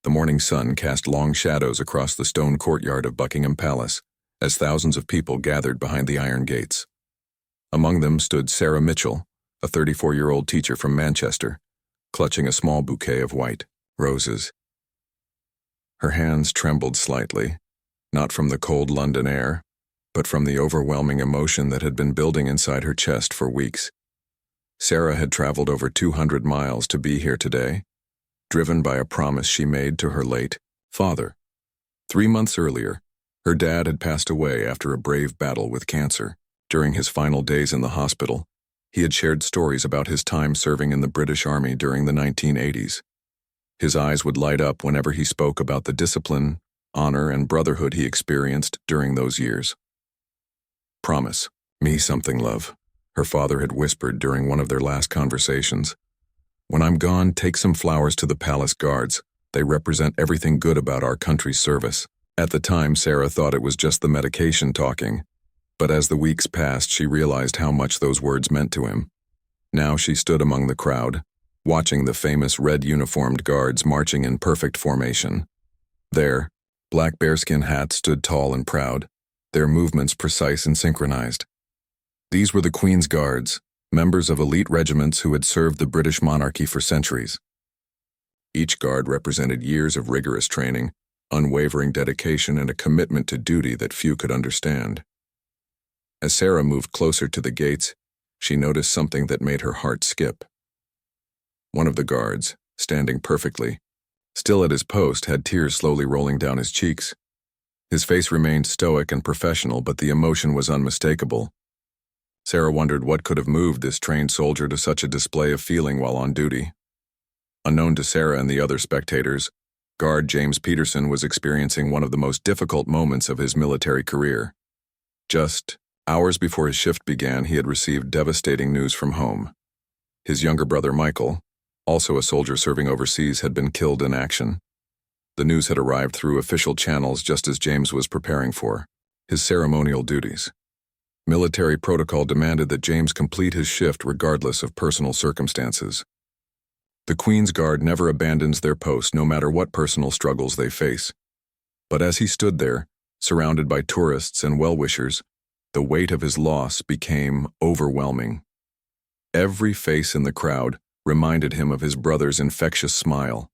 The morning sun cast long shadows across the stone courtyard of Buckingham Palace as thousands of people gathered behind the iron gates. Among them stood Sarah Mitchell, a 34-year-old teacher from Manchester, clutching a small bouquet of white roses. Her hands trembled slightly, not from the cold London air, but from the overwhelming emotion that had been building inside her chest for weeks. Sarah had traveled over 200 miles to be here today, driven by a promise she made to her late father. 3 months earlier, her dad had passed away after a brave battle with cancer. During his final days in the hospital, he had shared stories about his time serving in the British Army during the 1980s. His eyes would light up whenever he spoke about the discipline, honor, and brotherhood he experienced during those years. "Promise me something, love," her father had whispered during one of their last conversations. "When I'm gone, take some flowers to the palace guards. They represent everything good about our country's service." At the time, Sarah thought it was just the medication talking, but as the weeks passed, she realized how much those words meant to him. Now she stood among the crowd, watching the famous red-uniformed guards marching in perfect formation. Their black bearskin hats stood tall and proud, their movements precise and synchronized. These were the Queen's Guards, members of elite regiments who had served the British monarchy for centuries. Each guard represented years of rigorous training, unwavering dedication, and a commitment to duty that few could understand. As Sarah moved closer to the gates, she noticed something that made her heart skip. One of the guards, standing perfectly, still at his post, had tears slowly rolling down his cheeks. His face remained stoic and professional, but the emotion was unmistakable. Sarah wondered what could have moved this trained soldier to such a display of feeling while on duty. Unknown to Sarah and the other spectators, Guard James Peterson was experiencing one of the most difficult moments of his military career. Just hours before his shift began, he had received devastating news from home. His younger brother Michael, also a soldier serving overseas, had been killed in action. The news had arrived through official channels just as James was preparing for his ceremonial duties. Military protocol demanded that James complete his shift regardless of personal circumstances. The Queen's Guard never abandons their post no matter what personal struggles they face. But as he stood there, surrounded by tourists and well-wishers, the weight of his loss became overwhelming. Every face in the crowd reminded him of his brother's infectious smile.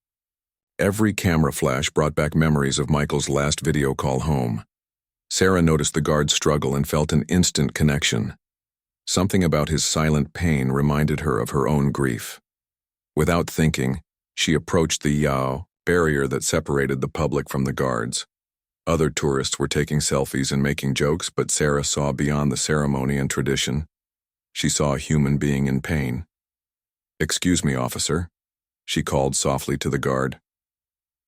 Every camera flash brought back memories of Michael's last video call home. Sarah noticed the guard's struggle and felt an instant connection. Something about his silent pain reminded her of her own grief. Without thinking, she approached the barrier that separated the public from the guards. Other tourists were taking selfies and making jokes, but Sarah saw beyond the ceremony and tradition. She saw a human being in pain. "Excuse me, officer," she called softly to the guard.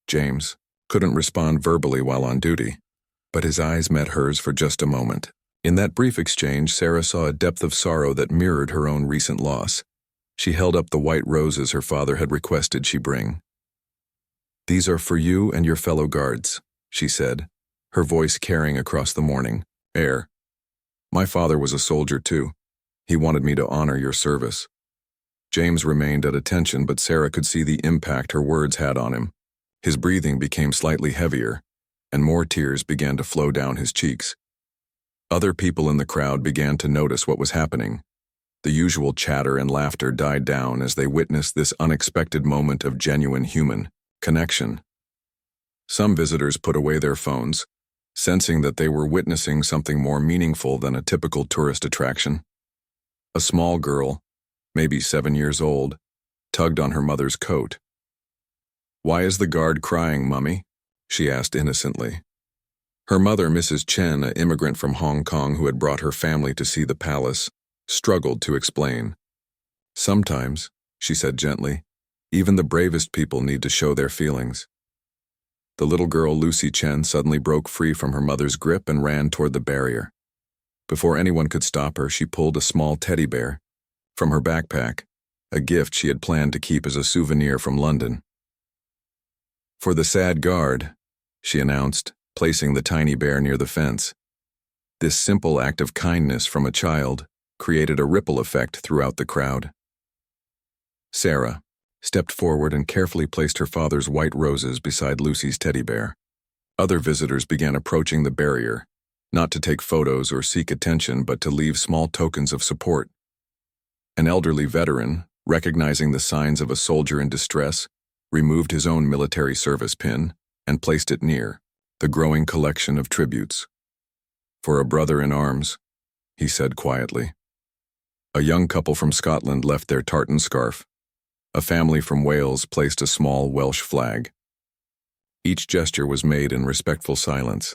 James couldn't respond verbally while on duty, but his eyes met hers for just a moment. In that brief exchange, Sarah saw a depth of sorrow that mirrored her own recent loss. She held up the white roses her father had requested she bring. "These are for you and your fellow guards," she said, her voice carrying across the morning air. "My father was a soldier too. He wanted me to honor your service." James remained at attention, but Sarah could see the impact her words had on him. His breathing became slightly heavier, and more tears began to flow down his cheeks. Other people in the crowd began to notice what was happening. The usual chatter and laughter died down as they witnessed this unexpected moment of genuine human connection. Some visitors put away their phones, sensing that they were witnessing something more meaningful than a typical tourist attraction. A small girl, maybe 7 years old, tugged on her mother's coat. "Why is the guard crying, Mummy?" she asked innocently. Her mother, Mrs. Chen, an immigrant from Hong Kong who had brought her family to see the palace, struggled to explain. "Sometimes," she said gently, "even the bravest people need to show their feelings." The little girl, Lucy Chen, suddenly broke free from her mother's grip and ran toward the barrier. Before anyone could stop her, she pulled a small teddy bear from her backpack, a gift she had planned to keep as a souvenir from London. "For the sad guard," she announced, placing the tiny bear near the fence. This simple act of kindness from a child created a ripple effect throughout the crowd. Sarah, stepped forward and carefully placed her father's white roses beside Lucy's teddy bear. Other visitors began approaching the barrier, not to take photos or seek attention, but to leave small tokens of support. An elderly veteran, recognizing the signs of a soldier in distress, removed his own military service pin and placed it near the growing collection of tributes. "For a brother in arms," he said quietly. A young couple from Scotland left their tartan scarf. A family from Wales placed a small Welsh flag. Each gesture was made in respectful silence,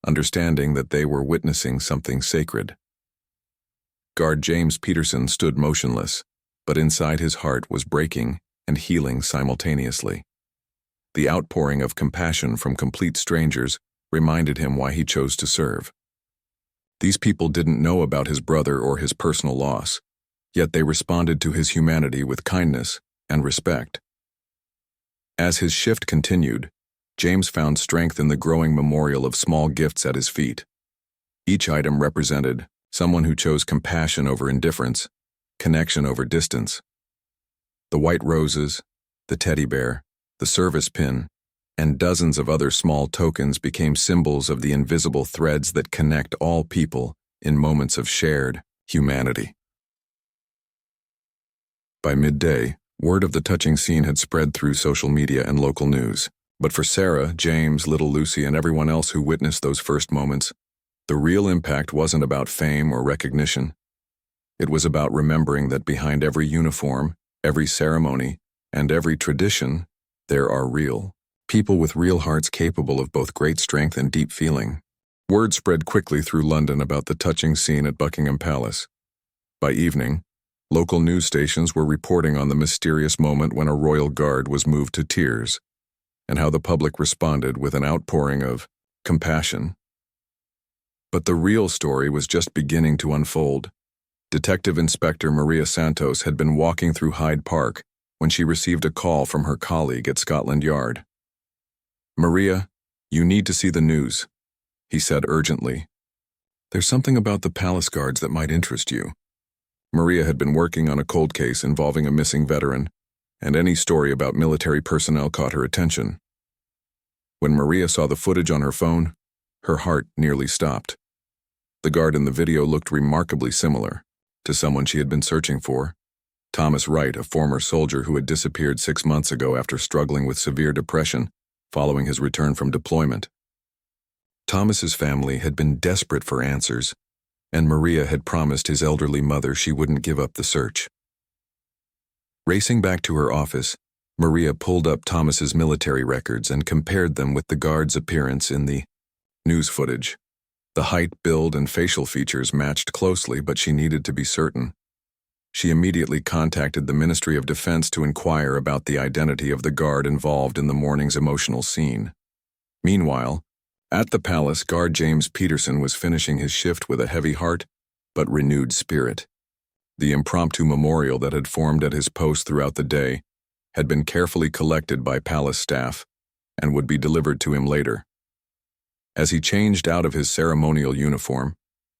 understanding that they were witnessing something sacred. Guard James Peterson stood motionless, but inside his heart was breaking and healing simultaneously. The outpouring of compassion from complete strangers reminded him why he chose to serve. These people didn't know about his brother or his personal loss, yet they responded to his humanity with kindness and respect. As his shift continued, James found strength in the growing memorial of small gifts at his feet. Each item represented someone who chose compassion over indifference, connection over distance. The white roses, the teddy bear, the service pin, and dozens of other small tokens became symbols of the invisible threads that connect all people in moments of shared humanity. By midday, word of the touching scene had spread through social media and local news. But for Sarah, James, little Lucy, and everyone else who witnessed those first moments, the real impact wasn't about fame or recognition. It was about remembering that behind every uniform, every ceremony, and every tradition, there are real people with real hearts capable of both great strength and deep feeling. Word spread quickly through London about the touching scene at Buckingham Palace. By evening, local news stations were reporting on the mysterious moment when a royal guard was moved to tears, and how the public responded with an outpouring of compassion. But the real story was just beginning to unfold. Detective Inspector Maria Santos had been walking through Hyde Park when she received a call from her colleague at Scotland Yard. "Maria, you need to see the news," he said urgently. "There's something about the palace guards that might interest you." Maria had been working on a cold case involving a missing veteran, and any story about military personnel caught her attention. When Maria saw the footage on her phone, her heart nearly stopped. The guard in the video looked remarkably similar to someone she had been searching for, Thomas Wright, a former soldier who had disappeared 6 months ago after struggling with severe depression following his return from deployment. Thomas's family had been desperate for answers, and Maria had promised his elderly mother she wouldn't give up the search. Racing back to her office, Maria pulled up Thomas's military records and compared them with the guard's appearance in the news footage. The height, build, and facial features matched closely, but she needed to be certain. She immediately contacted the Ministry of Defense to inquire about the identity of the guard involved in the morning's emotional scene. Meanwhile, at the palace, Guard James Peterson was finishing his shift with a heavy heart but renewed spirit. The impromptu memorial that had formed at his post throughout the day had been carefully collected by palace staff and would be delivered to him later. As he changed out of his ceremonial uniform,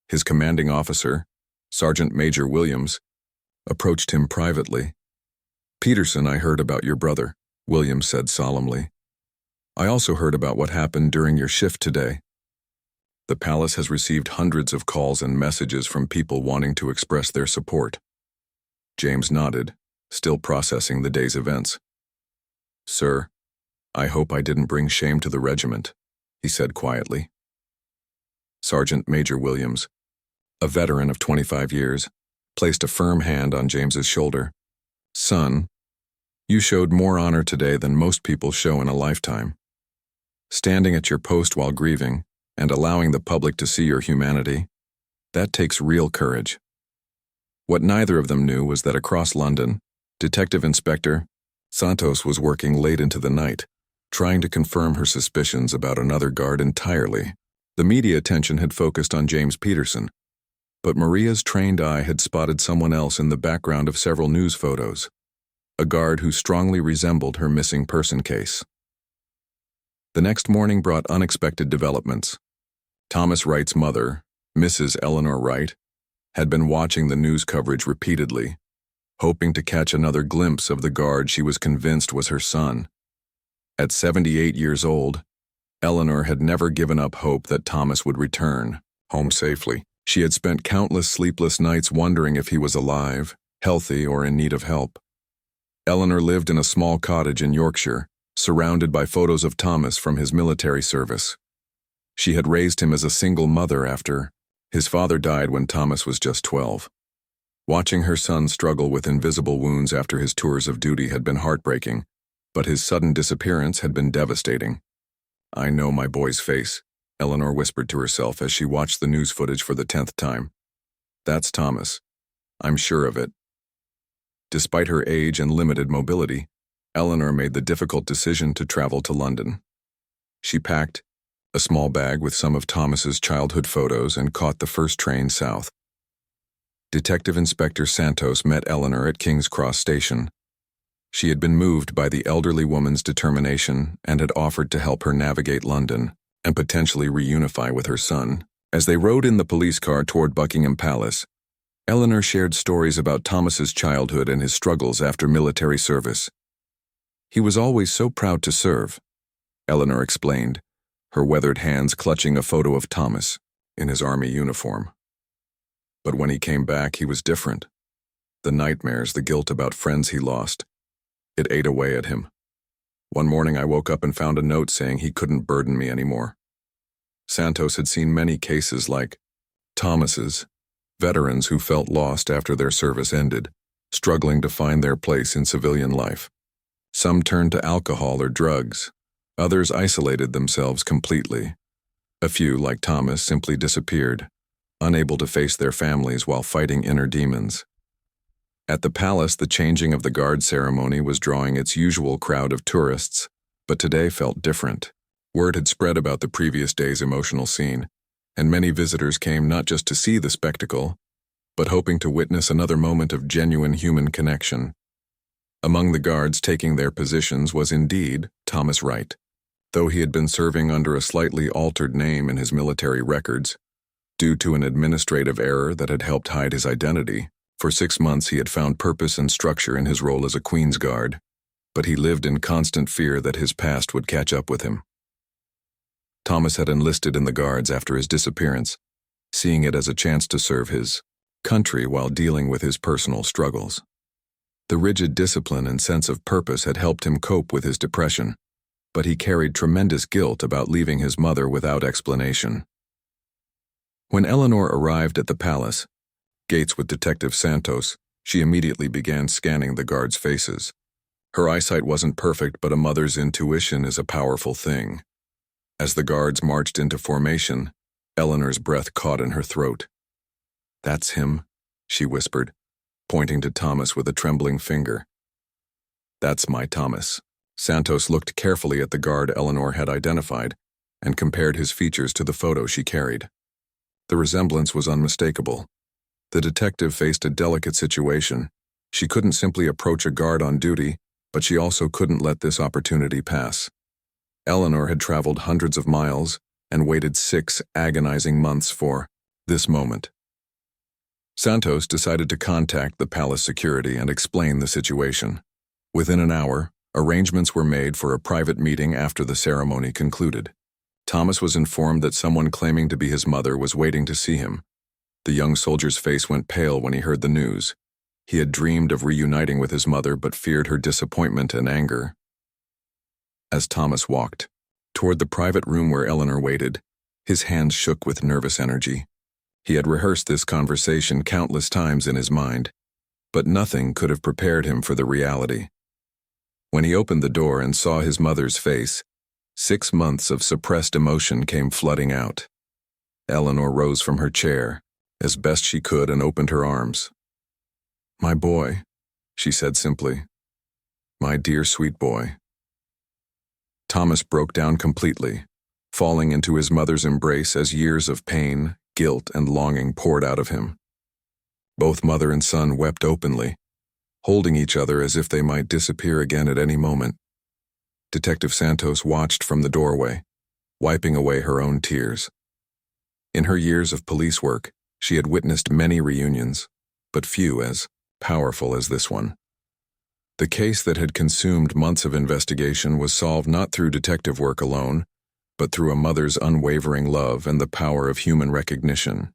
his commanding officer, Sergeant Major Williams, approached him privately. "Peterson, I heard about your brother," Williams said solemnly. "I also heard about what happened during your shift today. The palace has received hundreds of calls and messages from people wanting to express their support." James nodded, still processing the day's events. "Sir, I hope I didn't bring shame to the regiment," he said quietly. Sergeant Major Williams, a veteran of 25 years, placed a firm hand on James's shoulder. "Son, you showed more honor today than most people show in a lifetime. Standing at your post while grieving and allowing the public to see your humanity, that takes real courage." What neither of them knew was that across London, Detective Inspector Santos was working late into the night, trying to confirm her suspicions about another guard entirely. The media attention had focused on James Peterson, but Maria's trained eye had spotted someone else in the background of several news photos, a guard who strongly resembled her missing person case. The next morning brought unexpected developments. Thomas Wright's mother, Mrs. Eleanor Wright, had been watching the news coverage repeatedly, hoping to catch another glimpse of the guard she was convinced was her son. At 78 years old, Eleanor had never given up hope that Thomas would return home safely. She had spent countless sleepless nights wondering if he was alive, healthy, or in need of help. Eleanor lived in a small cottage in Yorkshire, surrounded by photos of Thomas from his military service. She had raised him as a single mother after his father died when Thomas was just 12. Watching her son struggle with invisible wounds after his tours of duty had been heartbreaking, but his sudden disappearance had been devastating. "I know my boy's face," Eleanor whispered to herself as she watched the news footage for the 10th time. "That's Thomas. I'm sure of it." Despite her age and limited mobility, Eleanor made the difficult decision to travel to London. She packed a small bag with some of Thomas's childhood photos and caught the first train south. Detective Inspector Santos met Eleanor at King's Cross Station. She had been moved by the elderly woman's determination and had offered to help her navigate London and potentially reunify with her son. As they rode in the police car toward Buckingham Palace, Eleanor shared stories about Thomas's childhood and his struggles after military service. "He was always so proud to serve," Eleanor explained, her weathered hands clutching a photo of Thomas in his army uniform. "But when he came back, he was different. The nightmares, the guilt about friends he lost, it ate away at him. One morning I woke up and found a note saying he couldn't burden me anymore." Santos had seen many cases like Thomas's, veterans who felt lost after their service ended, struggling to find their place in civilian life. Some turned to alcohol or drugs. Others isolated themselves completely. A few, like Thomas, simply disappeared, unable to face their families while fighting inner demons. At the palace, the changing of the guard ceremony was drawing its usual crowd of tourists, but today felt different. Word had spread about the previous day's emotional scene, and many visitors came not just to see the spectacle, but hoping to witness another moment of genuine human connection. Among the guards taking their positions was indeed Thomas Wright. Though he had been serving under a slightly altered name in his military records, due to an administrative error that had helped hide his identity, for 6 months he had found purpose and structure in his role as a Queen's Guard, but he lived in constant fear that his past would catch up with him. Thomas had enlisted in the Guards after his disappearance, seeing it as a chance to serve his country while dealing with his personal struggles. The rigid discipline and sense of purpose had helped him cope with his depression, but he carried tremendous guilt about leaving his mother without explanation. When Eleanor arrived at the palace gates with Detective Santos, she immediately began scanning the guards' faces. Her eyesight wasn't perfect, but a mother's intuition is a powerful thing. As the guards marched into formation, Eleanor's breath caught in her throat. "That's him," she whispered, pointing to Thomas with a trembling finger. "That's my Thomas." Santos looked carefully at the guard Eleanor had identified and compared his features to the photo she carried. The resemblance was unmistakable. The detective faced a delicate situation. She couldn't simply approach a guard on duty, but she also couldn't let this opportunity pass. Eleanor had traveled hundreds of miles and waited 6 agonizing months for this moment. Santos decided to contact the palace security and explain the situation. Within an hour, arrangements were made for a private meeting after the ceremony concluded. Thomas was informed that someone claiming to be his mother was waiting to see him. The young soldier's face went pale when he heard the news. He had dreamed of reuniting with his mother but feared her disappointment and anger. As Thomas walked toward the private room where Eleanor waited, his hands shook with nervous energy. He had rehearsed this conversation countless times in his mind, but nothing could have prepared him for the reality. When he opened the door and saw his mother's face, 6 months of suppressed emotion came flooding out. Eleanor rose from her chair, as best she could, and opened her arms. "My boy," she said simply. "My dear sweet boy." Thomas broke down completely, falling into his mother's embrace as years of pain, guilt, and longing poured out of him. Both mother and son wept openly, holding each other as if they might disappear again at any moment. Detective Santos watched from the doorway, wiping away her own tears. In her years of police work, she had witnessed many reunions, but few as powerful as this one. The case that had consumed months of investigation was solved not through detective work alone, but through a mother's unwavering love and the power of human recognition.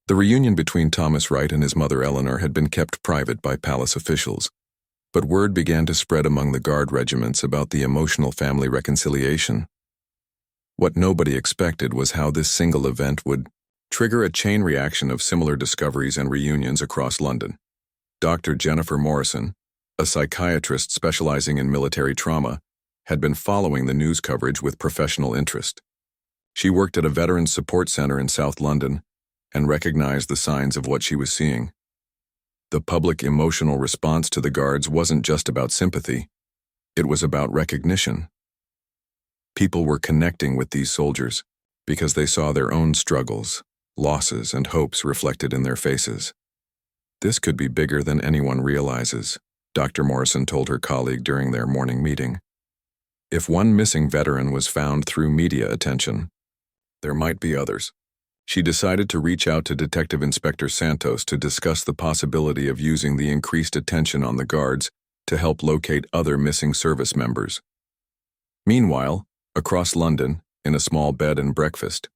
The reunion between Thomas Wright and his mother Eleanor had been kept private by palace officials, but word began to spread among the guard regiments about the emotional family reconciliation. What nobody expected was how this single event would trigger a chain reaction of similar discoveries and reunions across London. Dr. Jennifer Morrison, a psychiatrist specializing in military trauma, had been following the news coverage with professional interest. She worked at a veterans support center in South London and recognized the signs of what she was seeing. The public emotional response to the guards wasn't just about sympathy, it was about recognition. People were connecting with these soldiers because they saw their own struggles, losses, and hopes reflected in their faces. This could be bigger than anyone realizes, Dr. Morrison told her colleague during their morning meeting. If one missing veteran was found through media attention, there might be others. She decided to reach out to Detective Inspector Santos to discuss the possibility of using the increased attention on the guards to help locate other missing service members. Meanwhile, across London, in a small bed and breakfast,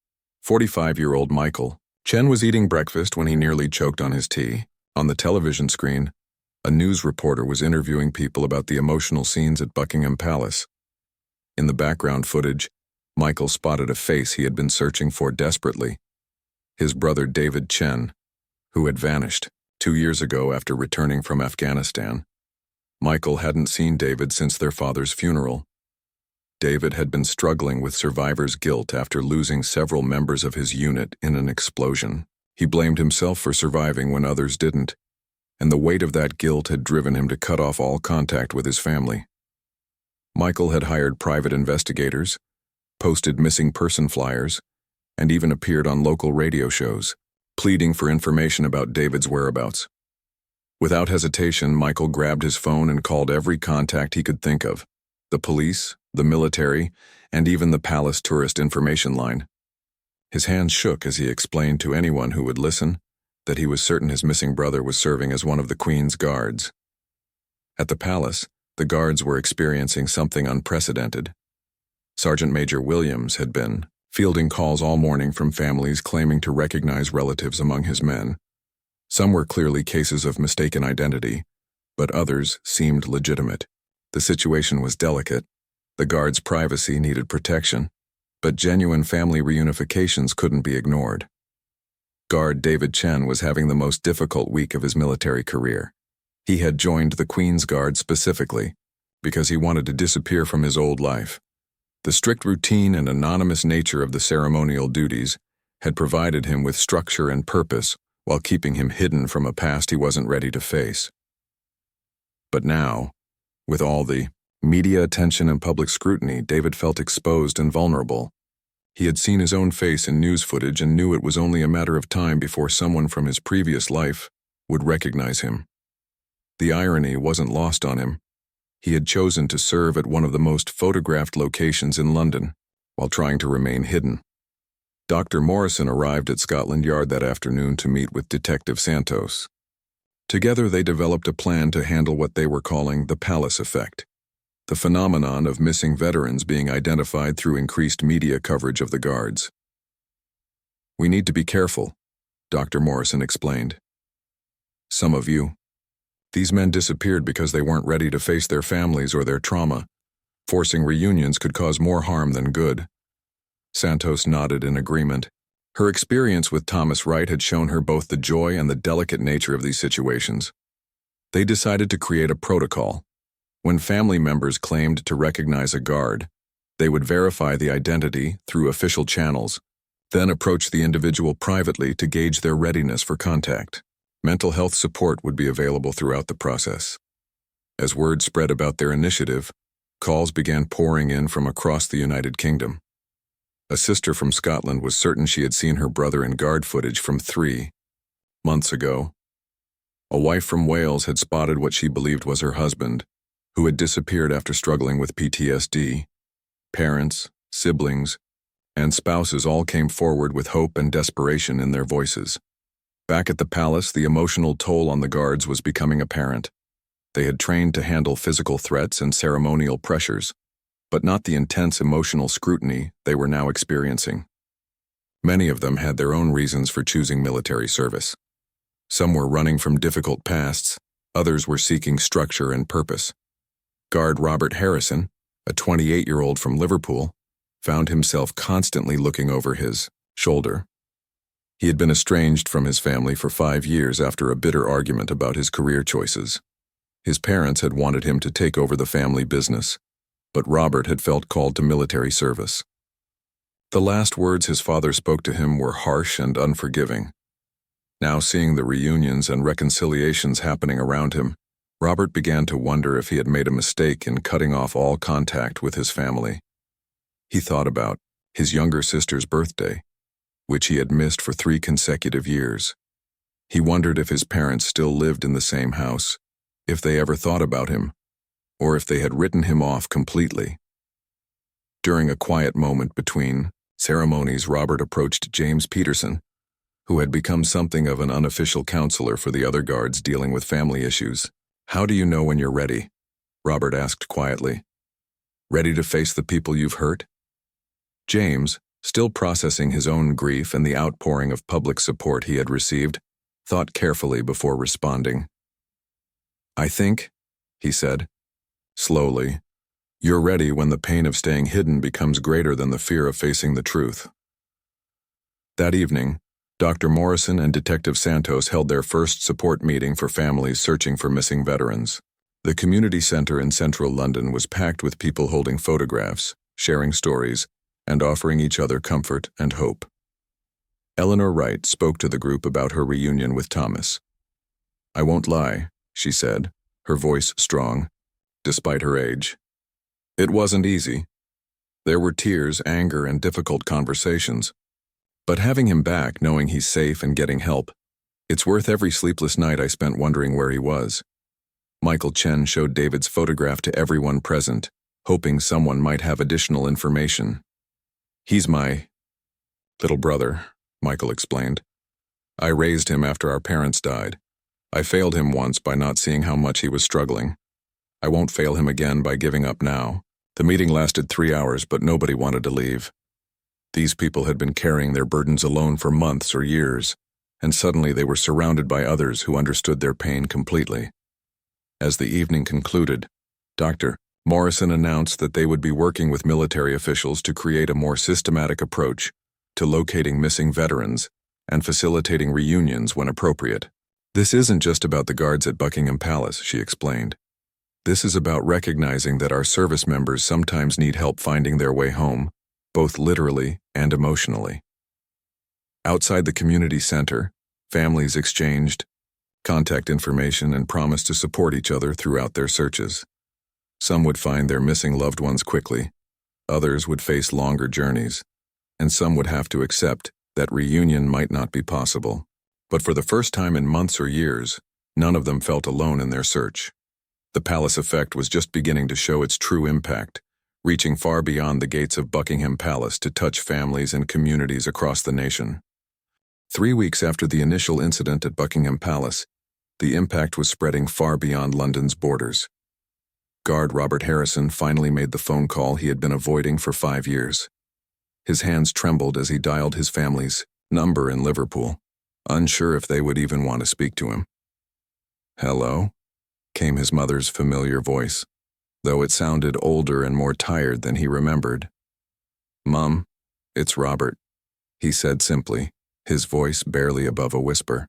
45-year-old Michael Chen was eating breakfast when he nearly choked on his tea. On the television screen, a news reporter was interviewing people about the emotional scenes at Buckingham Palace. In the background footage, Michael spotted a face he had been searching for desperately: his brother David Chen, who had vanished 2 years ago after returning from Afghanistan. Michael hadn't seen David since their father's funeral. David had been struggling with survivor's guilt after losing several members of his unit in an explosion. He blamed himself for surviving when others didn't, and the weight of that guilt had driven him to cut off all contact with his family. Michael had hired private investigators, posted missing person flyers, and even appeared on local radio shows, pleading for information about David's whereabouts. Without hesitation, Michael grabbed his phone and called every contact he could think of: the police, the military, and even the palace tourist information line. His hands shook as he explained to anyone who would listen that he was certain his missing brother was serving as one of the Queen's guards. At the palace, the guards were experiencing something unprecedented. Sergeant Major Williams had been fielding calls all morning from families claiming to recognize relatives among his men. Some were clearly cases of mistaken identity, but others seemed legitimate. The situation was delicate. The guards' privacy needed protection, but genuine family reunifications couldn't be ignored. Guard David Chen was having the most difficult week of his military career. He had joined the Queen's Guard specifically because he wanted to disappear from his old life. The strict routine and anonymous nature of the ceremonial duties had provided him with structure and purpose while keeping him hidden from a past he wasn't ready to face. But now, with all the media attention and public scrutiny, David felt exposed and vulnerable. He had seen his own face in news footage and knew it was only a matter of time before someone from his previous life would recognize him. The irony wasn't lost on him. He had chosen to serve at one of the most photographed locations in London, while trying to remain hidden. Dr. Morrison arrived at Scotland Yard that afternoon to meet with Detective Santos. Together they developed a plan to handle what they were calling the palace effect, the phenomenon of missing veterans being identified through increased media coverage of the guards. "We need to be careful," Dr. Morrison explained. "Some of you. These men disappeared because they weren't ready to face their families or their trauma. Forcing reunions could cause more harm than good." Santos nodded in agreement. Her experience with Thomas Wright had shown her both the joy and the delicate nature of these situations. They decided to create a protocol. When family members claimed to recognize a guard, they would verify the identity through official channels, then approach the individual privately to gauge their readiness for contact. Mental health support would be available throughout the process. As word spread about their initiative, calls began pouring in from across the United Kingdom. A sister from Scotland was certain she had seen her brother in guard footage from 3 months ago. A wife from Wales had spotted what she believed was her husband, who had disappeared after struggling with PTSD. Parents, siblings, and spouses all came forward with hope and desperation in their voices. Back at the palace, the emotional toll on the guards was becoming apparent. They had trained to handle physical threats and ceremonial pressures, but not the intense emotional scrutiny they were now experiencing. Many of them had their own reasons for choosing military service. Some were running from difficult pasts, others were seeking structure and purpose. Guard Robert Harrison, a 28-year-old from Liverpool, found himself constantly looking over his shoulder. He had been estranged from his family for 5 years after a bitter argument about his career choices. His parents had wanted him to take over the family business, but Robert had felt called to military service. The last words his father spoke to him were harsh and unforgiving. Now seeing the reunions and reconciliations happening around him, Robert began to wonder if he had made a mistake in cutting off all contact with his family. He thought about his younger sister's birthday, which he had missed for 3 consecutive years. He wondered if his parents still lived in the same house, if they ever thought about him, or if they had written him off completely. During a quiet moment between ceremonies, Robert approached James Peterson, who had become something of an unofficial counselor for the other guards dealing with family issues. "How do you know when you're ready?" Robert asked quietly. "Ready to face the people you've hurt?" James, still processing his own grief and the outpouring of public support he had received, thought carefully before responding. "I think," he said, slowly, "you're ready when the pain of staying hidden becomes greater than the fear of facing the truth." That evening, Dr. Morrison and Detective Santos held their first support meeting for families searching for missing veterans. The community center in central London was packed with people holding photographs, sharing stories, and offering each other comfort and hope. Eleanor Wright spoke to the group about her reunion with Thomas. "I won't lie," she said, her voice strong, despite her age. "It wasn't easy. There were tears, anger, and difficult conversations. But having him back, knowing he's safe and getting help, it's worth every sleepless night I spent wondering where he was." Michael Chen showed David's photograph to everyone present, hoping someone might have additional information. "He's my little brother," Michael explained. "I raised him after our parents died. I failed him once by not seeing how much he was struggling. I won't fail him again by giving up now." The meeting lasted 3 hours, but nobody wanted to leave. These people had been carrying their burdens alone for months or years, and suddenly they were surrounded by others who understood their pain completely. As the evening concluded, Dr. Morrison announced that they would be working with military officials to create a more systematic approach to locating missing veterans and facilitating reunions when appropriate. "This isn't just about the guards at Buckingham Palace," she explained. "This is about recognizing that our service members sometimes need help finding their way home, both literally and emotionally." Outside the community center, families exchanged contact information and promised to support each other throughout their searches. Some would find their missing loved ones quickly, others would face longer journeys, and some would have to accept that reunion might not be possible. But for the first time in months or years, none of them felt alone in their search. The palace effect was just beginning to show its true impact, reaching far beyond the gates of Buckingham Palace to touch families and communities across the nation. 3 weeks after the initial incident at Buckingham Palace, the impact was spreading far beyond London's borders. Guard Robert Harrison finally made the phone call he had been avoiding for 5 years. His hands trembled as he dialed his family's number in Liverpool, unsure if they would even want to speak to him. "Hello?" came his mother's familiar voice, though it sounded older and more tired than he remembered. "Mum, it's Robert," he said simply, his voice barely above a whisper.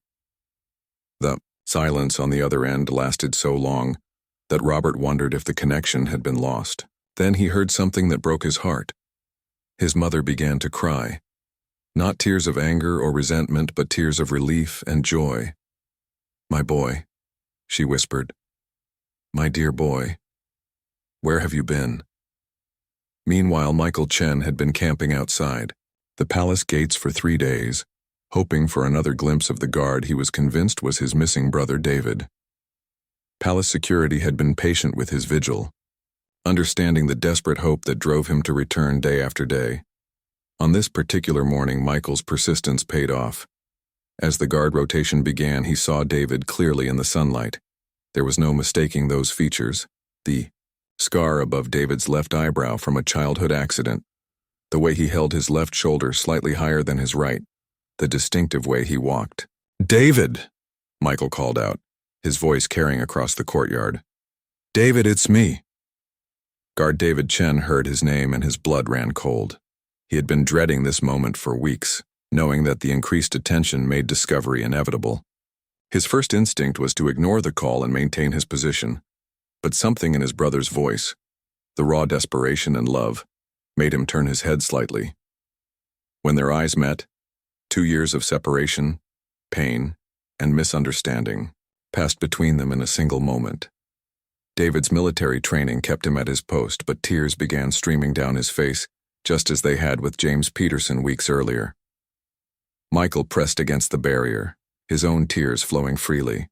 The silence on the other end lasted so long that Robert wondered if the connection had been lost. Then he heard something that broke his heart. His mother began to cry. Not tears of anger or resentment, but tears of relief and joy. "My boy," she whispered. "My dear boy. Where have you been?" Meanwhile, Michael Chen had been camping outside the palace gates for 3 days, hoping for another glimpse of the guard he was convinced was his missing brother David. Palace security had been patient with his vigil, understanding the desperate hope that drove him to return day after day. On this particular morning, Michael's persistence paid off. As the guard rotation began, he saw David clearly in the sunlight. There was no mistaking those features. The scar above David's left eyebrow from a childhood accident, the way he held his left shoulder slightly higher than his right, the distinctive way he walked. "David!" Michael called out, his voice carrying across the courtyard. "David, it's me." Guard David Chen heard his name and his blood ran cold. He had been dreading this moment for weeks, knowing that the increased attention made discovery inevitable. His first instinct was to ignore the call and maintain his position, but something in his brother's voice, the raw desperation and love, made him turn his head slightly. When their eyes met, 2 years of separation, pain, and misunderstanding passed between them in a single moment. David's military training kept him at his post, but tears began streaming down his face, just as they had with James Peterson weeks earlier. Michael pressed against the barrier, his own tears flowing freely.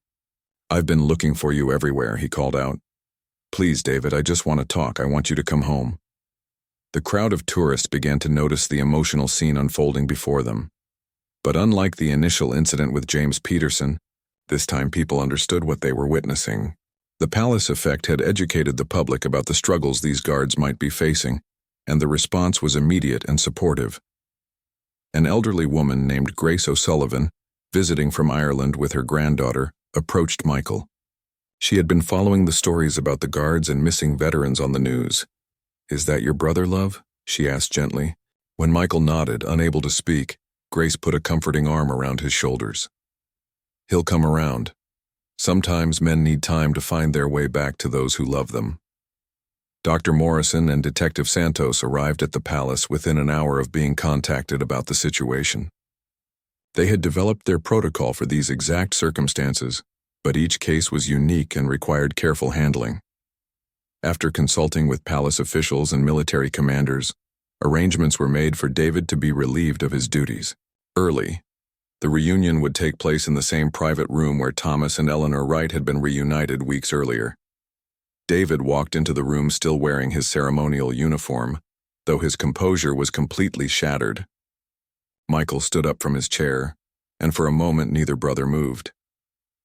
"I've been looking for you everywhere," he called out. "Please, David, I just want to talk. I want you to come home." The crowd of tourists began to notice the emotional scene unfolding before them. But unlike the initial incident with James Peterson, this time people understood what they were witnessing. The palace effect had educated the public about the struggles these guards might be facing, and the response was immediate and supportive. An elderly woman named Grace O'Sullivan, visiting from Ireland with her granddaughter, approached Michael. She had been following the stories about the guards and missing veterans on the news. "Is that your brother, love?" she asked gently. When Michael nodded, unable to speak, Grace put a comforting arm around his shoulders. "He'll come around. Sometimes men need time to find their way back to those who love them." Dr. Morrison and Detective Santos arrived at the palace within an hour of being contacted about the situation. They had developed their protocol for these exact circumstances, but each case was unique and required careful handling. After consulting with palace officials and military commanders, arrangements were made for David to be relieved of his duties. Early, the reunion would take place in the same private room where Thomas and Eleanor Wright had been reunited weeks earlier. David walked into the room still wearing his ceremonial uniform, though his composure was completely shattered. Michael stood up from his chair, and for a moment neither brother moved.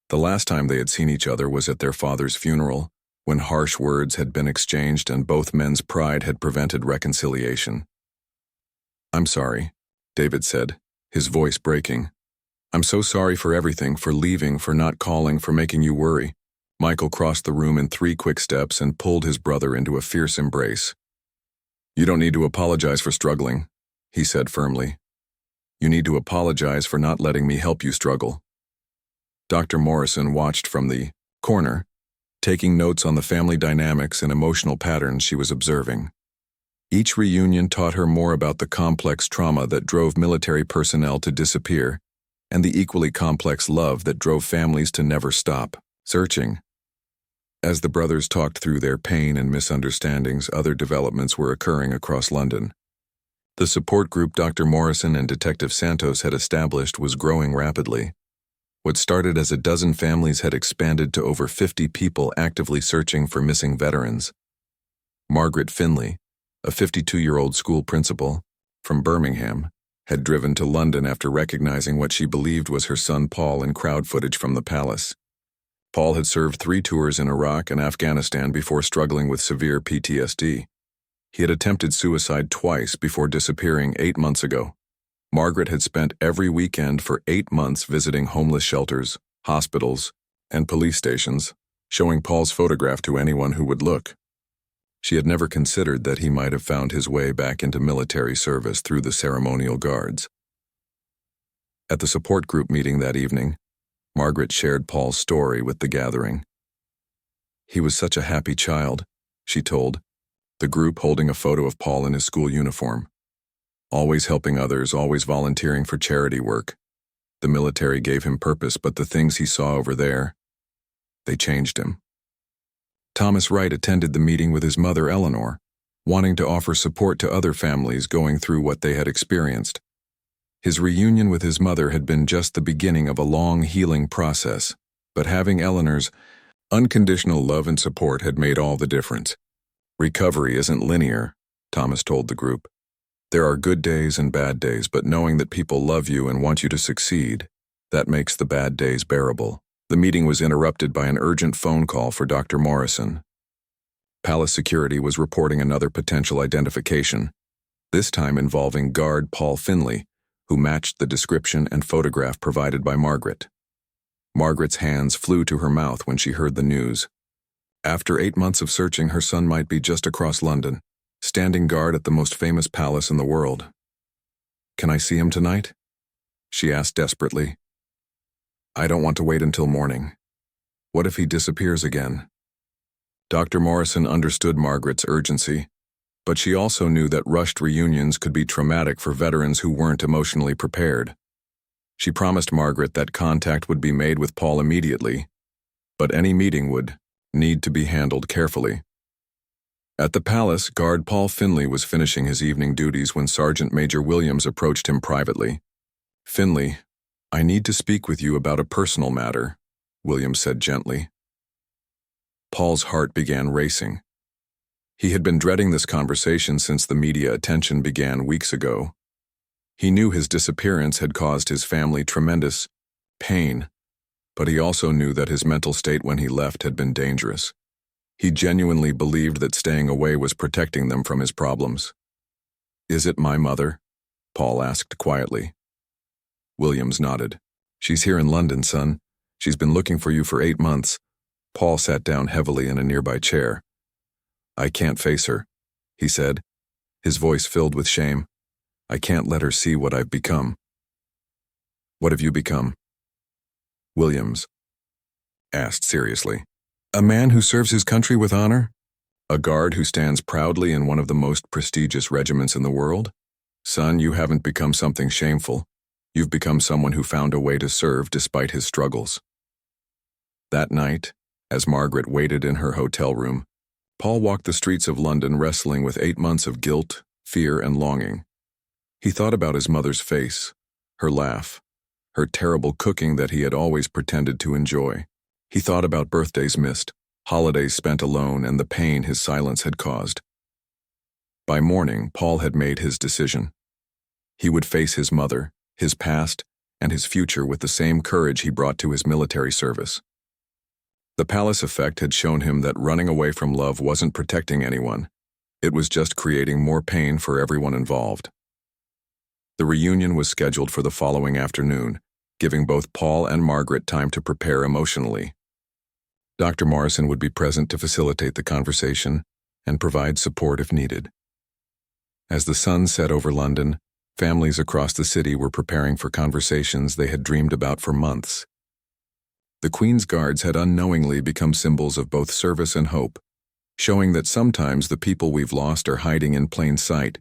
The last time they had seen each other was at their father's funeral, when harsh words had been exchanged and both men's pride had prevented reconciliation. "I'm sorry," David said, his voice breaking. "I'm so sorry for everything, for leaving, for not calling, for making you worry." Michael crossed the room in 3 quick steps and pulled his brother into a fierce embrace. "You don't need to apologize for struggling," he said firmly. "You need to apologize for not letting me help you struggle." Dr. Morrison watched from the corner, taking notes on the family dynamics and emotional patterns she was observing. Each reunion taught her more about the complex trauma that drove military personnel to disappear, and the equally complex love that drove families to never stop searching. As the brothers talked through their pain and misunderstandings, other developments were occurring across London. The support group Dr. Morrison and Detective Santos had established was growing rapidly. What started as a dozen families had expanded to over 50 people actively searching for missing veterans. Margaret Finley, a 52-year-old school principal from Birmingham, had driven to London after recognizing what she believed was her son Paul in crowd footage from the palace. Paul had served 3 tours in Iraq and Afghanistan before struggling with severe PTSD. He had attempted suicide twice before disappearing 8 months ago. Margaret had spent every weekend for 8 months visiting homeless shelters, hospitals, and police stations, showing Paul's photograph to anyone who would look. She had never considered that he might have found his way back into military service through the ceremonial guards. At the support group meeting that evening, Margaret shared Paul's story with the gathering. "He was such a happy child," she told, the group holding a photo of Paul in his school uniform. "Always helping others, always volunteering for charity work. The military gave him purpose, but the things he saw over there, they changed him." Thomas Wright attended the meeting with his mother Eleanor, wanting to offer support to other families going through what they had experienced. His reunion with his mother had been just the beginning of a long healing process, but having Eleanor's unconditional love and support had made all the difference. "Recovery isn't linear," Thomas told the group. "There are good days and bad days, but knowing that people love you and want you to succeed, That makes the bad days bearable. The meeting was interrupted by an urgent phone call for Dr. Morrison. Palace security was reporting another potential identification, this time involving guard Paul Finley, who matched the description and photograph provided by Margaret. Margaret's hands flew to her mouth when she heard the news. After 8 months of searching, her son might be just across London, standing guard at the most famous palace in the world. "Can I see him tonight?" she asked desperately. "I don't want to wait until morning. What if he disappears again?" Dr. Morrison understood Margaret's urgency, but she also knew that rushed reunions could be traumatic for veterans who weren't emotionally prepared. She promised Margaret that contact would be made with Paul immediately, but any meeting would need to be handled carefully. At the palace, guard Paul Finley was finishing his evening duties when Sergeant Major Williams approached him privately. "Finley, I need to speak with you about a personal matter," Williams said gently. Paul's heart began racing. He had been dreading this conversation since the media attention began weeks ago. He knew his disappearance had caused his family tremendous pain, but he also knew that his mental state when he left had been dangerous. He genuinely believed that staying away was protecting them from his problems. "Is it my mother?" Paul asked quietly. Williams nodded. "She's here in London, son. She's been looking for you for 8 months. Paul sat down heavily in a nearby chair. "I can't face her," he said, his voice filled with shame. "I can't let her see what I've become." "What have you become?" Williams asked seriously. "A man who serves his country with honor? A guard who stands proudly in one of the most prestigious regiments in the world? Son, you haven't become something shameful. You've become someone who found a way to serve despite his struggles." That night, as Margaret waited in her hotel room, Paul walked the streets of London wrestling with 8 months of guilt, fear, and longing. He thought about his mother's face, her laugh, her terrible cooking that he had always pretended to enjoy. He thought about birthdays missed, holidays spent alone, and the pain his silence had caused. By morning, Paul had made his decision. He would face his mother, his past, and his future with the same courage he brought to his military service. The palace effect had shown him that running away from love wasn't protecting anyone. It was just creating more pain for everyone involved. The reunion was scheduled for the following afternoon, giving both Paul and Margaret time to prepare emotionally. Dr. Morrison would be present to facilitate the conversation and provide support if needed. As the sun set over London, families across the city were preparing for conversations they had dreamed about for months. The Queen's Guards had unknowingly become symbols of both service and hope, showing that sometimes the people we've lost are hiding in plain sight,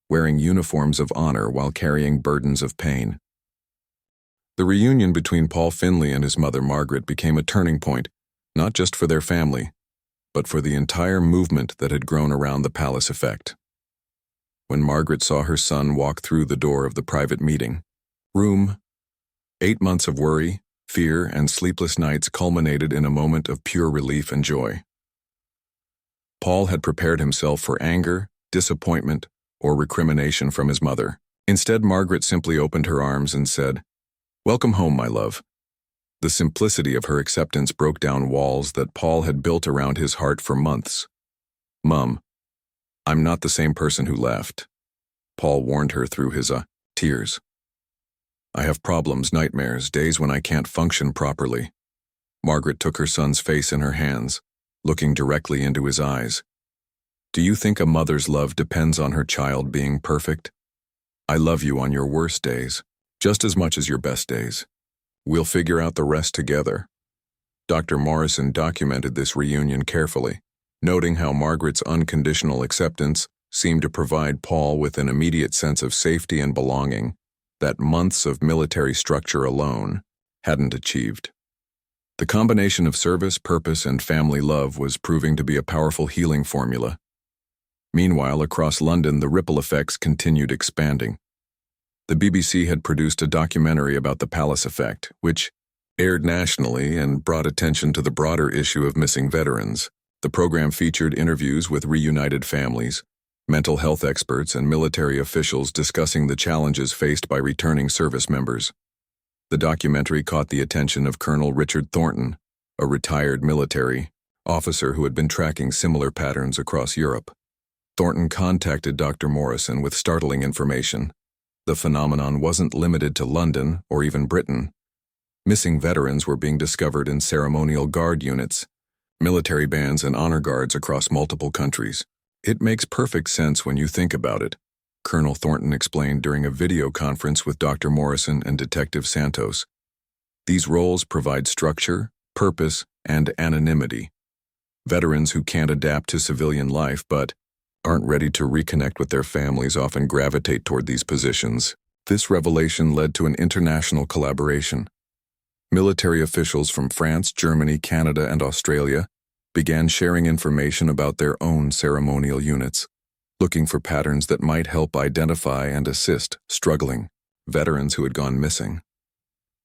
wearing uniforms of honor while carrying burdens of pain. The reunion between Paul Finley and his mother Margaret became a turning point, not just for their family, but for the entire movement that had grown around the palace effect. When Margaret saw her son walk through the door of the private meeting room, 8 months of worry, fear, and sleepless nights culminated in a moment of pure relief and joy. Paul had prepared himself for anger, disappointment, or recrimination from his mother. Instead, Margaret simply opened her arms and said, "Welcome home, my love." The simplicity of her acceptance broke down walls that Paul had built around his heart for months. "Mum, I'm not the same person who left," Paul warned her through his tears. "I have problems, nightmares, days when I can't function properly." Margaret took her son's face in her hands, looking directly into his eyes. "Do you think a mother's love depends on her child being perfect? I love you on your worst days, just as much as your best days. We'll figure out the rest together." Dr. Morrison documented this reunion carefully, noting how Margaret's unconditional acceptance seemed to provide Paul with an immediate sense of safety and belonging that months of military structure alone hadn't achieved. The combination of service, purpose, and family love was proving to be a powerful healing formula. Meanwhile, across London, the ripple effects continued expanding. The BBC had produced a documentary about the palace effect, which aired nationally and brought attention to the broader issue of missing veterans. The program featured interviews with reunited families, mental health experts, and military officials discussing the challenges faced by returning service members. The documentary caught the attention of Colonel Richard Thornton, a retired military officer who had been tracking similar patterns across Europe. Thornton contacted Dr. Morrison with startling information. The phenomenon wasn't limited to London or even Britain. Missing veterans were being discovered in ceremonial guard units, military bands, and honor guards across multiple countries. It makes perfect sense when you think about it, Colonel Thornton explained during a video conference with Dr. Morrison and Detective Santos. These roles provide structure, purpose, and anonymity. Veterans who can't adapt to civilian life but aren't ready to reconnect with their families often gravitate toward these positions. This revelation led to an international collaboration. Military officials from France, Germany, Canada, and Australia began sharing information about their own ceremonial units, looking for patterns that might help identify and assist struggling veterans who had gone missing.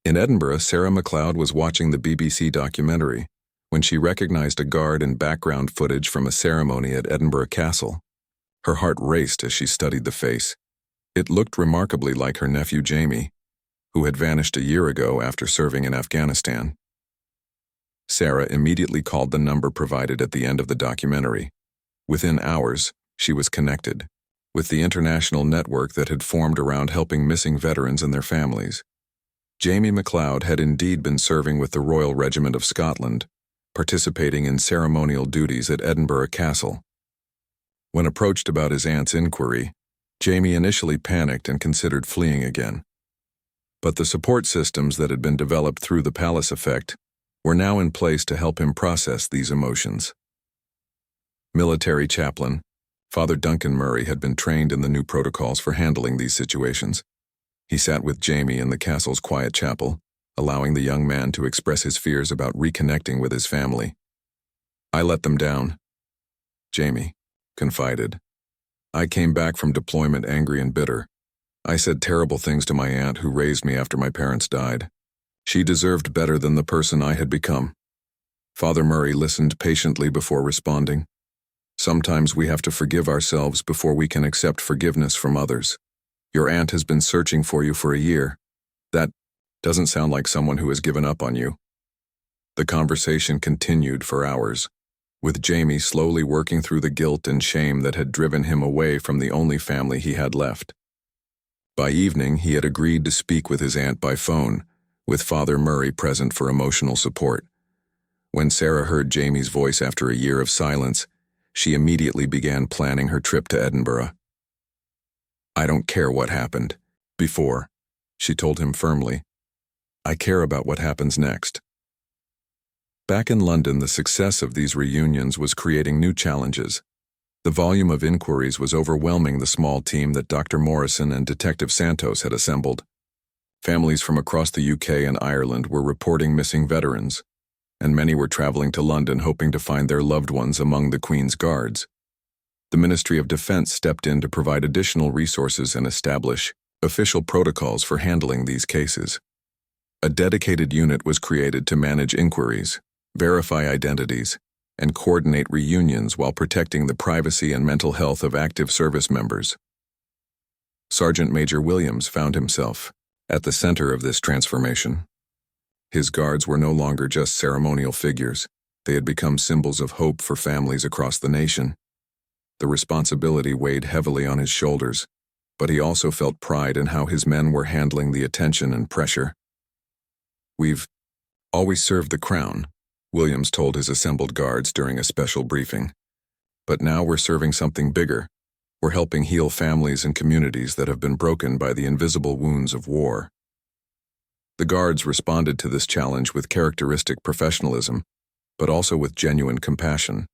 In Edinburgh, Sarah McLeod was watching the BBC documentary when she recognized a guard in background footage from a ceremony at Edinburgh Castle. Her heart raced as she studied the face. It looked remarkably like her nephew Jamie, who had vanished a year ago after serving in Afghanistan. Sarah immediately called the number provided at the end of the documentary. Within hours, she was connected with the international network that had formed around helping missing veterans and their families. Jamie McLeod had indeed been serving with the Royal Regiment of Scotland, participating in ceremonial duties at Edinburgh Castle. When approached about his aunt's inquiry, Jamie initially panicked and considered fleeing again. But the support systems that had been developed through the Palace Effect were now in place to help him process these emotions. Military chaplain, Father Duncan Murray, had been trained in the new protocols for handling these situations. He sat with Jamie in the castle's quiet chapel, allowing the young man to express his fears about reconnecting with his family. "I let them down," Jamie confided. "I came back from deployment angry and bitter. I said terrible things to my aunt who raised me after my parents died. She deserved better than the person I had become." Father Murray listened patiently before responding. "Sometimes we have to forgive ourselves before we can accept forgiveness from others. Your aunt has been searching for you for a year. That doesn't sound like someone who has given up on you." The conversation continued for hours, with Jamie slowly working through the guilt and shame that had driven him away from the only family he had left. By evening, he had agreed to speak with his aunt by phone, with Father Murray present for emotional support. When Sarah heard Jamie's voice after a year of silence, she immediately began planning her trip to Edinburgh. "I don't care what happened before," she told him firmly. "I care about what happens next." Back in London, the success of these reunions was creating new challenges. The volume of inquiries was overwhelming the small team that Dr. Morrison and Detective Santos had assembled. Families from across the UK and Ireland were reporting missing veterans, and many were traveling to London hoping to find their loved ones among the Queen's Guards. The Ministry of Defence stepped in to provide additional resources and establish official protocols for handling these cases. A dedicated unit was created to manage inquiries, verify identities, and coordinate reunions while protecting the privacy and mental health of active service members. Sergeant Major Williams found himself at the center of this transformation. His guards were no longer just ceremonial figures. They had become symbols of hope for families across the nation. The responsibility weighed heavily on his shoulders, but he also felt pride in how his men were handling the attention and pressure. "We've always served the Crown," Williams told his assembled guards during a special briefing. "But now we're serving something bigger. We're helping heal families and communities that have been broken by the invisible wounds of war." The guards responded to this challenge with characteristic professionalism, but also with genuine compassion.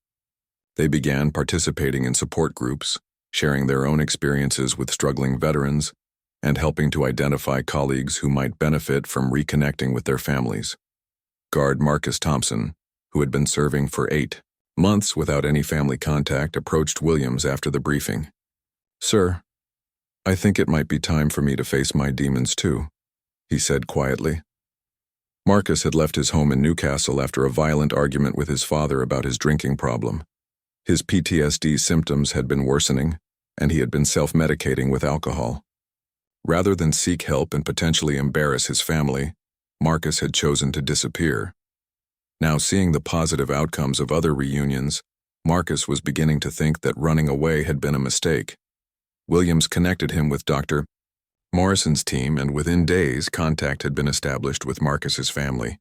They began participating in support groups, sharing their own experiences with struggling veterans, and helping to identify colleagues who might benefit from reconnecting with their families. Guard Marcus Thompson, who had been serving for 8 months without any family contact, approached Williams after the briefing. "Sir, I think it might be time for me to face my demons too," he said quietly. Marcus had left his home in Newcastle after a violent argument with his father about his drinking problem. His PTSD symptoms had been worsening, and he had been self-medicating with alcohol. Rather than seek help and potentially embarrass his family, Marcus had chosen to disappear. Now, seeing the positive outcomes of other reunions, Marcus was beginning to think that running away had been a mistake. Williams connected him with Dr. Morrison's team, and within days, contact had been established with Marcus's family.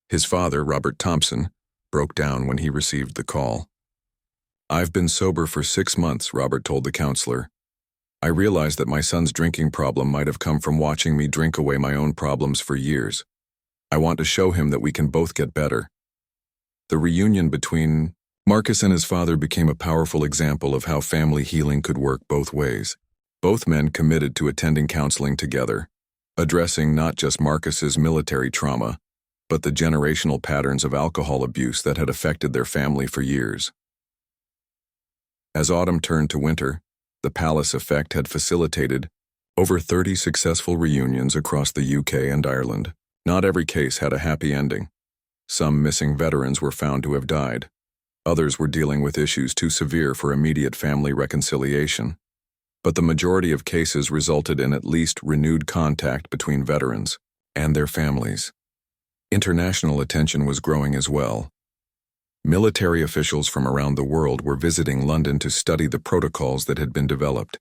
His father, Robert Thompson, broke down when he received the call. "I've been sober for 6 months," Robert told the counselor. "I realized that my son's drinking problem might have come from watching me drink away my own problems for years. I want to show him that we can both get better." The reunion between Marcus and his father became a powerful example of how family healing could work both ways. Both men committed to attending counseling together, addressing not just Marcus's military trauma, but the generational patterns of alcohol abuse that had affected their family for years. As autumn turned to winter, the Palace Effect had facilitated over 30 successful reunions across the UK and Ireland. Not every case had a happy ending. Some missing veterans were found to have died. Others were dealing with issues too severe for immediate family reconciliation. But the majority of cases resulted in at least renewed contact between veterans and their families. International attention was growing as well. Military officials from around the world were visiting London to study the protocols that had been developed.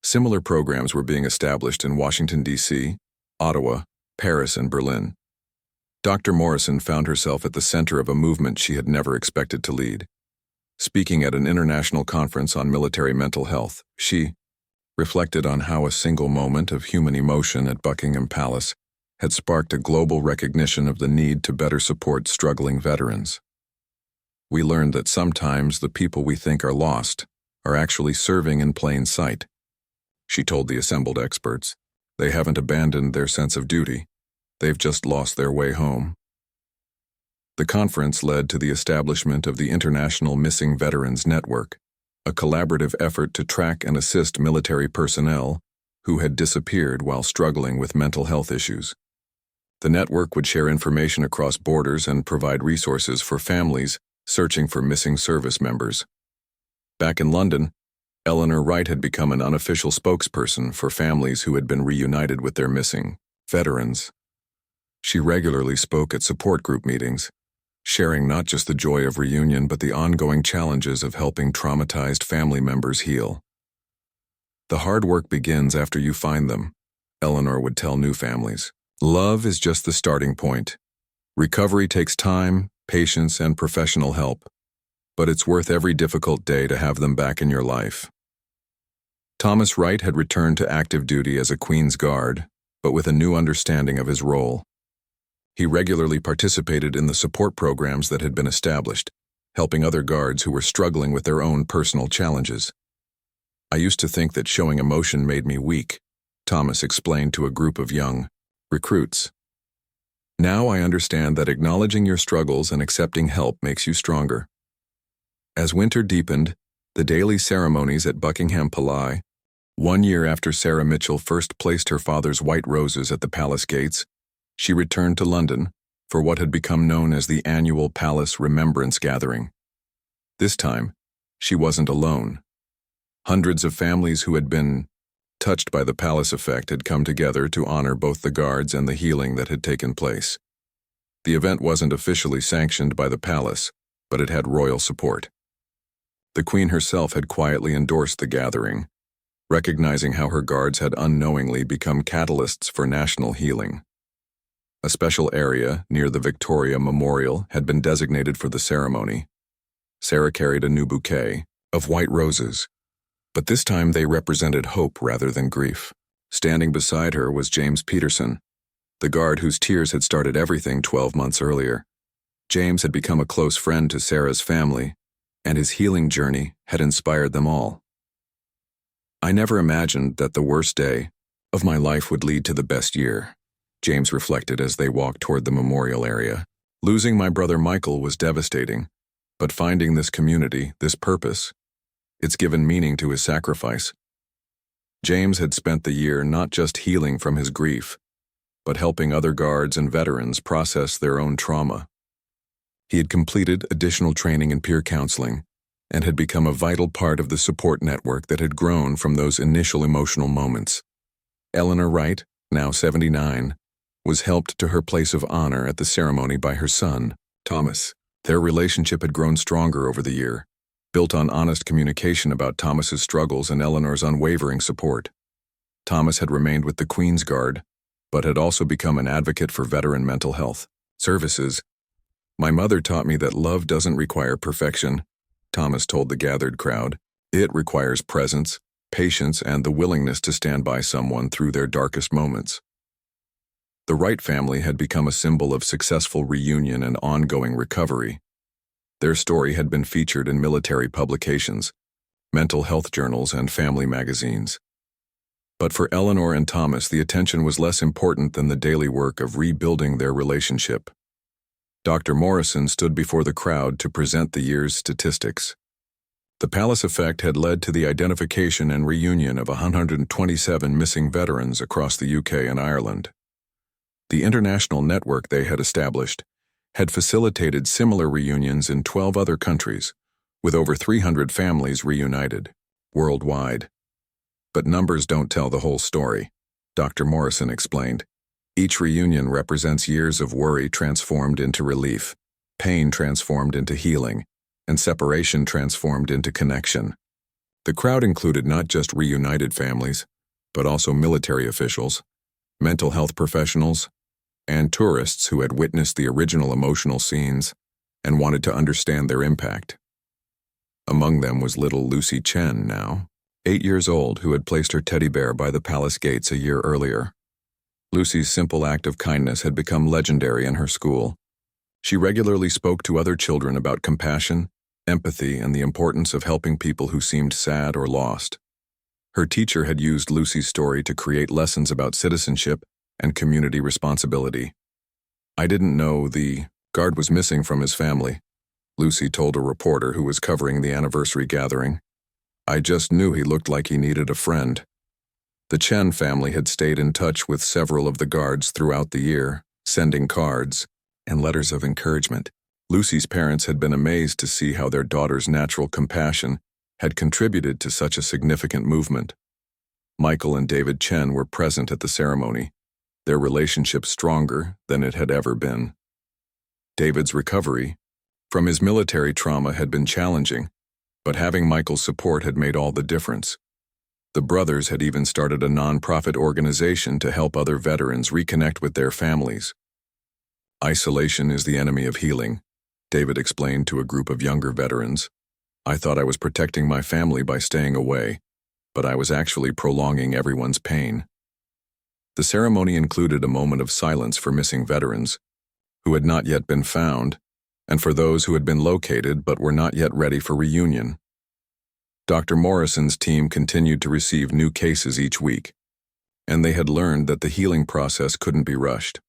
Similar programs were being established in Washington, D.C., Ottawa, Paris, and Berlin. Dr. Morrison found herself at the center of a movement she had never expected to lead. Speaking at an international conference on military mental health, she reflected on how a single moment of human emotion at Buckingham Palace had sparked a global recognition of the need to better support struggling veterans. "We learned that sometimes the people we think are lost are actually serving in plain sight," she told the assembled experts. "They haven't abandoned their sense of duty. They've just lost their way home." The conference led to the establishment of the International Missing Veterans Network, a collaborative effort to track and assist military personnel who had disappeared while struggling with mental health issues. The network would share information across borders and provide resources for families searching for missing service members. Back in London, Eleanor Wright had become an unofficial spokesperson for families who had been reunited with their missing veterans. She regularly spoke at support group meetings, sharing not just the joy of reunion but the ongoing challenges of helping traumatized family members heal. "The hard work begins after you find them," Eleanor would tell new families. "Love is just the starting point. Recovery takes time, patience, and professional help, but it's worth every difficult day to have them back in your life." Thomas Wright had returned to active duty as a Queen's Guard, but with a new understanding of his role. He regularly participated in the support programs that had been established, helping other guards who were struggling with their own personal challenges. "I used to think that showing emotion made me weak," Thomas explained to a group of young recruits. "Now I understand that acknowledging your struggles and accepting help makes you stronger." As winter deepened, the daily ceremonies at Buckingham Palace, 1 year after Sarah Mitchell first placed her father's white roses at the palace gates, she returned to London for what had become known as the annual Palace Remembrance Gathering. This time, she wasn't alone. Hundreds of families who had been touched by the Palace Effect had come together to honor both the guards and the healing that had taken place. The event wasn't officially sanctioned by the palace, but it had royal support. The Queen herself had quietly endorsed the gathering, recognizing how her guards had unknowingly become catalysts for national healing. A special area near the Victoria Memorial had been designated for the ceremony. Sarah carried a new bouquet of white roses, but this time they represented hope rather than grief. Standing beside her was James Peterson, the guard whose tears had started everything 12 months earlier. James had become a close friend to Sarah's family, and his healing journey had inspired them all. "I never imagined that the worst day of my life would lead to the best year," James reflected as they walked toward the memorial area. "Losing my brother Michael was devastating, but finding this community, this purpose, it's given meaning to his sacrifice." James had spent the year not just healing from his grief, but helping other guards and veterans process their own trauma. He had completed additional training in peer counseling and had become a vital part of the support network that had grown from those initial emotional moments. Eleanor Wright, now 79, was helped to her place of honor at the ceremony by her son, Thomas. Their relationship had grown stronger over the year, built on honest communication about Thomas's struggles and Eleanor's unwavering support. Thomas had remained with the Queen's Guard, but had also become an advocate for veteran mental health services. "My mother taught me that love doesn't require perfection," Thomas told the gathered crowd. "It requires presence, patience, and the willingness to stand by someone through their darkest moments." The Wright family had become a symbol of successful reunion and ongoing recovery. Their story had been featured in military publications, mental health journals, and family magazines. But for Eleanor and Thomas, the attention was less important than the daily work of rebuilding their relationship. Dr. Morrison stood before the crowd to present the year's statistics. The Palace Effect had led to the identification and reunion of 127 missing veterans across the UK and Ireland. The international network they had established had facilitated similar reunions in 12 other countries, with over 300 families reunited worldwide. But numbers don't tell the whole story, Dr. Morrison explained. Each reunion represents years of worry transformed into relief, pain transformed into healing, and separation transformed into connection. The crowd included not just reunited families, but also military officials, mental health professionals, and tourists who had witnessed the original emotional scenes and wanted to understand their impact. Among them was little Lucy Chen, now 8 years old, who had placed her teddy bear by the palace gates a year earlier. Lucy's simple act of kindness had become legendary in her school. She regularly spoke to other children about compassion, empathy, and the importance of helping people who seemed sad or lost. Her teacher had used Lucy's story to create lessons about citizenship and community responsibility. "I didn't know the guard was missing from his family," Lucy told a reporter who was covering the anniversary gathering. "I just knew he looked like he needed a friend." The Chen family had stayed in touch with several of the guards throughout the year, sending cards and letters of encouragement. Lucy's parents had been amazed to see how their daughter's natural compassion had contributed to such a significant movement. Michael and David Chen were present at the ceremony, their relationship stronger than it had ever been. David's recovery from his military trauma had been challenging, but having Michael's support had made all the difference. The brothers had even started a non-profit organization to help other veterans reconnect with their families. "Isolation is the enemy of healing," David explained to a group of younger veterans. "I thought I was protecting my family by staying away, but I was actually prolonging everyone's pain." The ceremony included a moment of silence for missing veterans who had not yet been found, and for those who had been located but were not yet ready for reunion. Dr. Morrison's team continued to receive new cases each week, and they had learned that the healing process couldn't be rushed.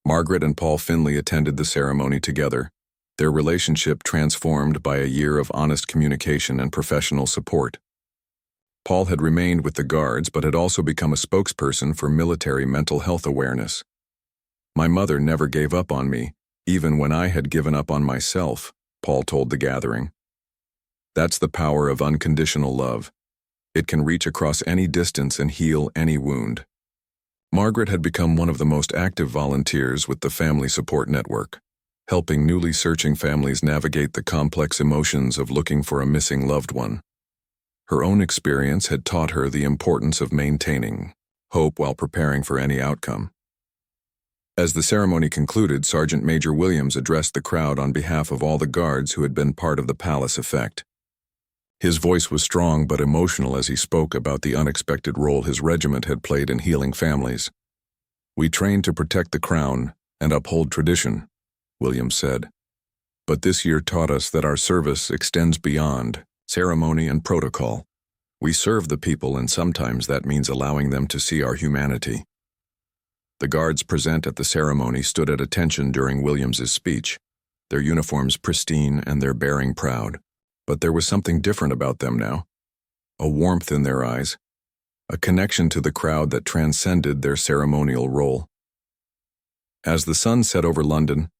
Margaret and Paul Finley attended the ceremony together, their relationship transformed by a year of honest communication and professional support. Paul had remained with the guards but had also become a spokesperson for military mental health awareness. "My mother never gave up on me, even when I had given up on myself," Paul told the gathering. "That's the power of unconditional love. It can reach across any distance and heal any wound." Margaret had become one of the most active volunteers with the Family Support Network, helping newly searching families navigate the complex emotions of looking for a missing loved one. Her own experience had taught her the importance of maintaining hope while preparing for any outcome. As the ceremony concluded, Sergeant Major Williams addressed the crowd on behalf of all the guards who had been part of the Palace Effect. His voice was strong but emotional as he spoke about the unexpected role his regiment had played in healing families. "We trained to protect the crown and uphold tradition," Williams said. "But this year taught us that our service extends beyond ceremony and protocol. We serve the people, and sometimes that means allowing them to see our humanity." The guards present at the ceremony stood at attention during Williams's speech, their uniforms pristine and their bearing proud. But there was something different about them now. A warmth in their eyes, a connection to the crowd that transcended their ceremonial role. As the sun set over London,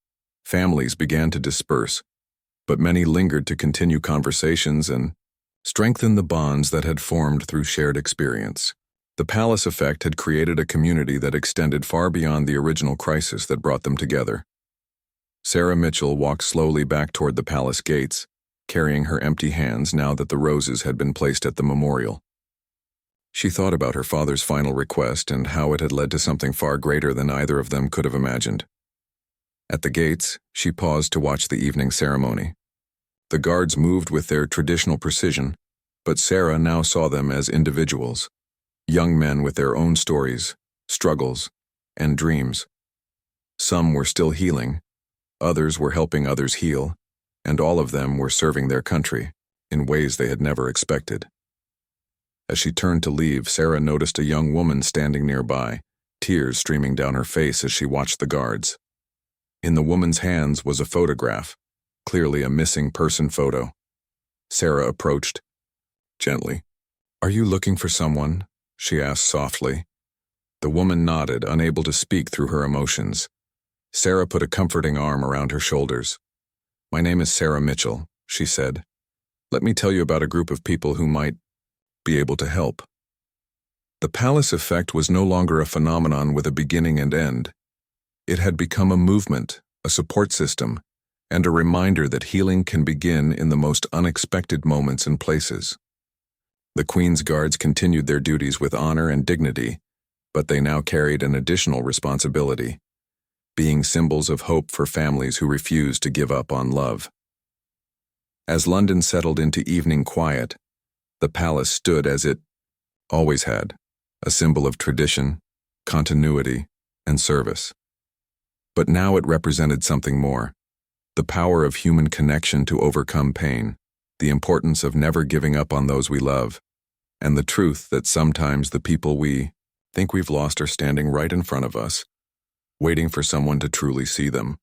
families began to disperse, but many lingered to continue conversations and strengthen the bonds that had formed through shared experience. The palace effect had created a community that extended far beyond the original crisis that brought them together. Sarah Mitchell walked slowly back toward the palace gates, carrying her empty hands now that the roses had been placed at the memorial. She thought about her father's final request and how it had led to something far greater than either of them could have imagined. At the gates, she paused to watch the evening ceremony. The guards moved with their traditional precision, but Sarah now saw them as individuals, young men with their own stories, struggles, and dreams. Some were still healing, others were helping others heal, and all of them were serving their country in ways they had never expected. As she turned to leave, Sarah noticed a young woman standing nearby, tears streaming down her face as she watched the guards. In the woman's hands was a photograph, clearly a missing person photo. Sarah approached gently. "Are you looking for someone?" she asked softly. The woman nodded, unable to speak through her emotions. Sarah put a comforting arm around her shoulders. "My name is Sarah Mitchell," she said. "Let me tell you about a group of people who might be able to help." The palace effect was no longer a phenomenon with a beginning and end. It had become a movement, a support system, and a reminder that healing can begin in the most unexpected moments and places. The Queen's Guards continued their duties with honor and dignity, but they now carried an additional responsibility, being symbols of hope for families who refused to give up on love. As London settled into evening quiet, the palace stood as it always had, a symbol of tradition, continuity, and service. But now it represented something more: the power of human connection to overcome pain, the importance of never giving up on those we love, and the truth that sometimes the people we think we've lost are standing right in front of us, waiting for someone to truly see them.